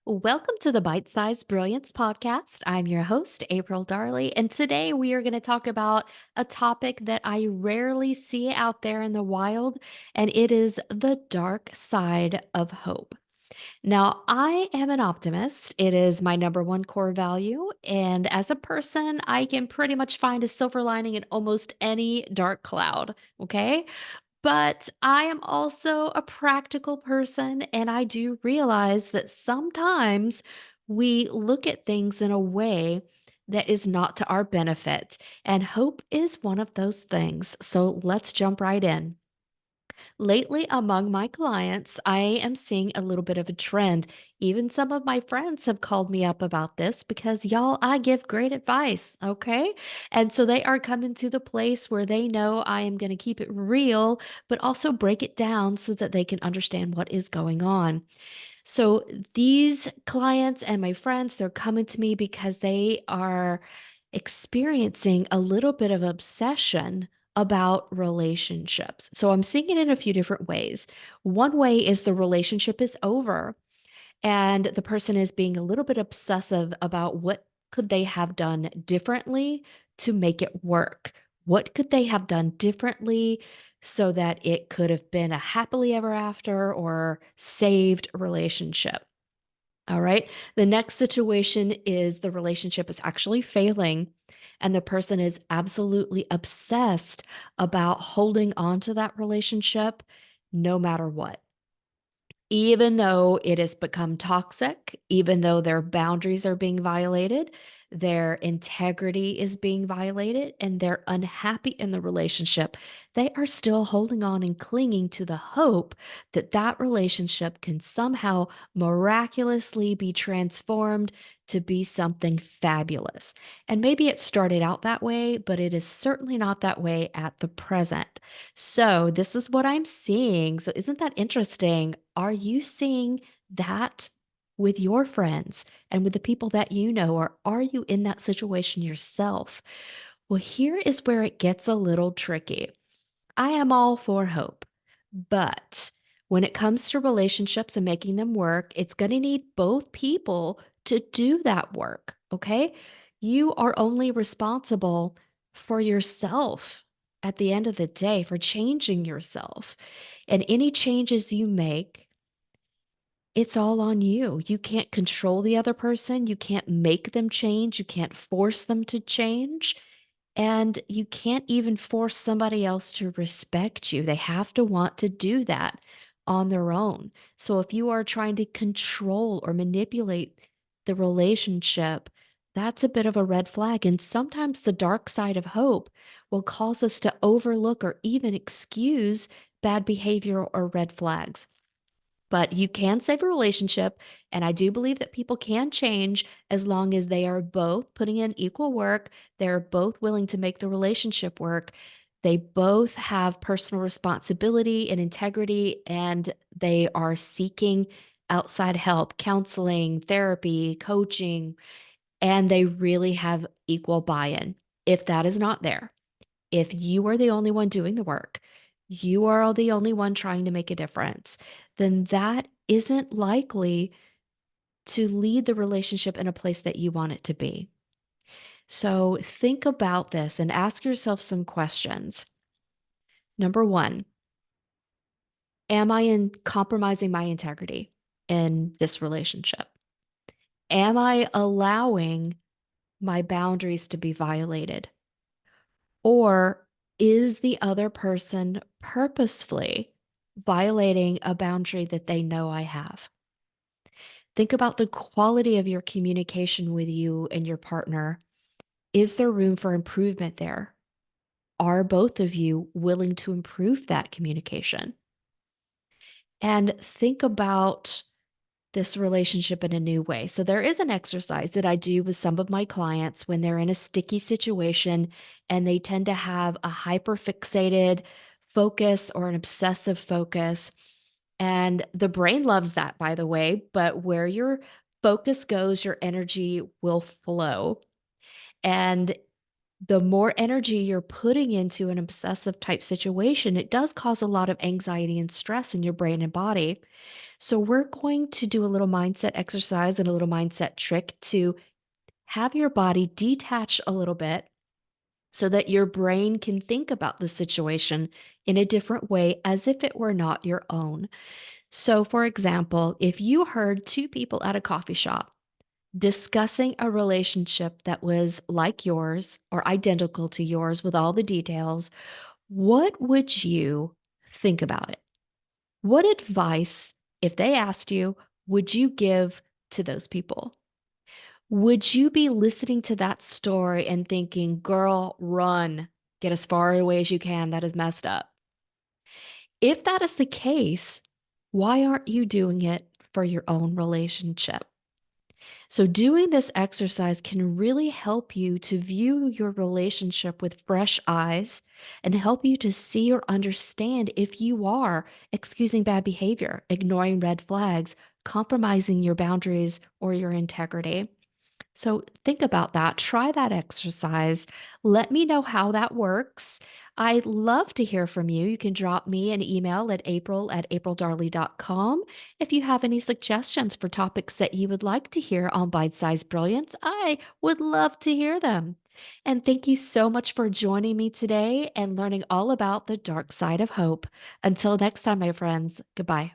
Welcome to the Bite Size Brilliance podcast. I'm your host, April Darley, and today we are going to talk about a topic that I rarely see out there in the wild, and it is the dark side of hope. Now, I am an optimist. It is my number one core value. And as a person, I can pretty much find a silver lining in almost any dark cloud. Okay. But I am also a practical person, and I do realize that sometimes we look at things in a way that is not to our benefit. And hope is one of those things. So let's jump right in. Lately, among my clients, I am seeing a little bit of a trend. Even some of my friends have called me up about this because, y'all, I give great advice. Okay. And so they are coming to the place where they know I am going to keep it real, but also break it down so that they can understand what is going on. So these clients and my friends, they're coming to me because they are experiencing a little bit of obsession about relationships. So I'm seeing it in a few different ways. One way is the relationship is over and the person is being a little bit obsessive about what could they have done differently to make it work? What could they have done differently so that it could have been a happily ever after or saved relationship? All right. The next situation is the relationship is actually failing, and the person is absolutely obsessed about holding on to that relationship no matter what. Even though it has become toxic, even though their boundaries are being violated, their integrity is being violated, and they're unhappy in the relationship, they are still holding on and clinging to the hope that that relationship can somehow miraculously be transformed to be something fabulous. And maybe it started out that way, but it is certainly not that way at the present. So, this is what I'm seeing. So, isn't that interesting? Are you seeing that with your friends and with the people that you know, or are you in that situation yourself? Well, here is where it gets a little tricky. I am all for hope, but when it comes to relationships and making them work, it's going to need both people to do that work. Okay. You are only responsible for yourself at the end of the day, for changing yourself. And any changes you make, it's all on you. You can't control the other person. You can't make them change. You can't force them to change. And you can't even force somebody else to respect you. They have to want to do that on their own. So if you are trying to control or manipulate the relationship, that's a bit of a red flag. And sometimes the dark side of hope will cause us to overlook or even excuse bad behavior or red flags. But you can save a relationship, and I do believe that people can change as long as they are both putting in equal work, they're both willing to make the relationship work, they both have personal responsibility and integrity, and they are seeking outside help, counseling, therapy, coaching, and they really have equal buy-in. If that is not there, if you are the only one doing the work, you are the only one trying to make a difference, then that isn't likely to lead the relationship in a place that you want it to be. So think about this and ask yourself some questions. Number one, am I in compromising my integrity in this relationship? Am I allowing my boundaries to be violated? Or is the other person purposefully violating a boundary that they know I have? Think about the quality of your communication with you and your partner. Is there room for improvement there? Are both of you willing to improve that communication? And think about this relationship in a new way. So, there is an exercise that I do with some of my clients when they're in a sticky situation and they tend to have a hyper fixated focus or an obsessive focus. And the brain loves that, by the way, but where your focus goes, your energy will flow. And the more energy you're putting into an obsessive type situation, it does cause a lot of anxiety and stress in your brain and body. So, we're going to do a little mindset exercise and a little mindset trick to have your body detach a little bit so that your brain can think about the situation in a different way as if it were not your own. So, for example, if you heard two people at a coffee shop discussing a relationship that was like yours or identical to yours with all the details, what would you think about it? What advice, if they asked you, would you give to those people? Would you be listening to that story and thinking, girl, run, get as far away as you can? That is messed up. If that is the case, why aren't you doing it for your own relationship? So, doing this exercise can really help you to view your relationship with fresh eyes and help you to see or understand if you are excusing bad behavior, ignoring red flags, compromising your boundaries or your integrity. So think about that. Try that exercise. Let me know how that works. I'd love to hear from you. You can drop me an email at april@aprildarley.com. If you have any suggestions for topics that you would like to hear on Bite Size Brilliance, I would love to hear them. And thank you so much for joining me today and learning all about the dark side of hope. Until next time, my friends, goodbye.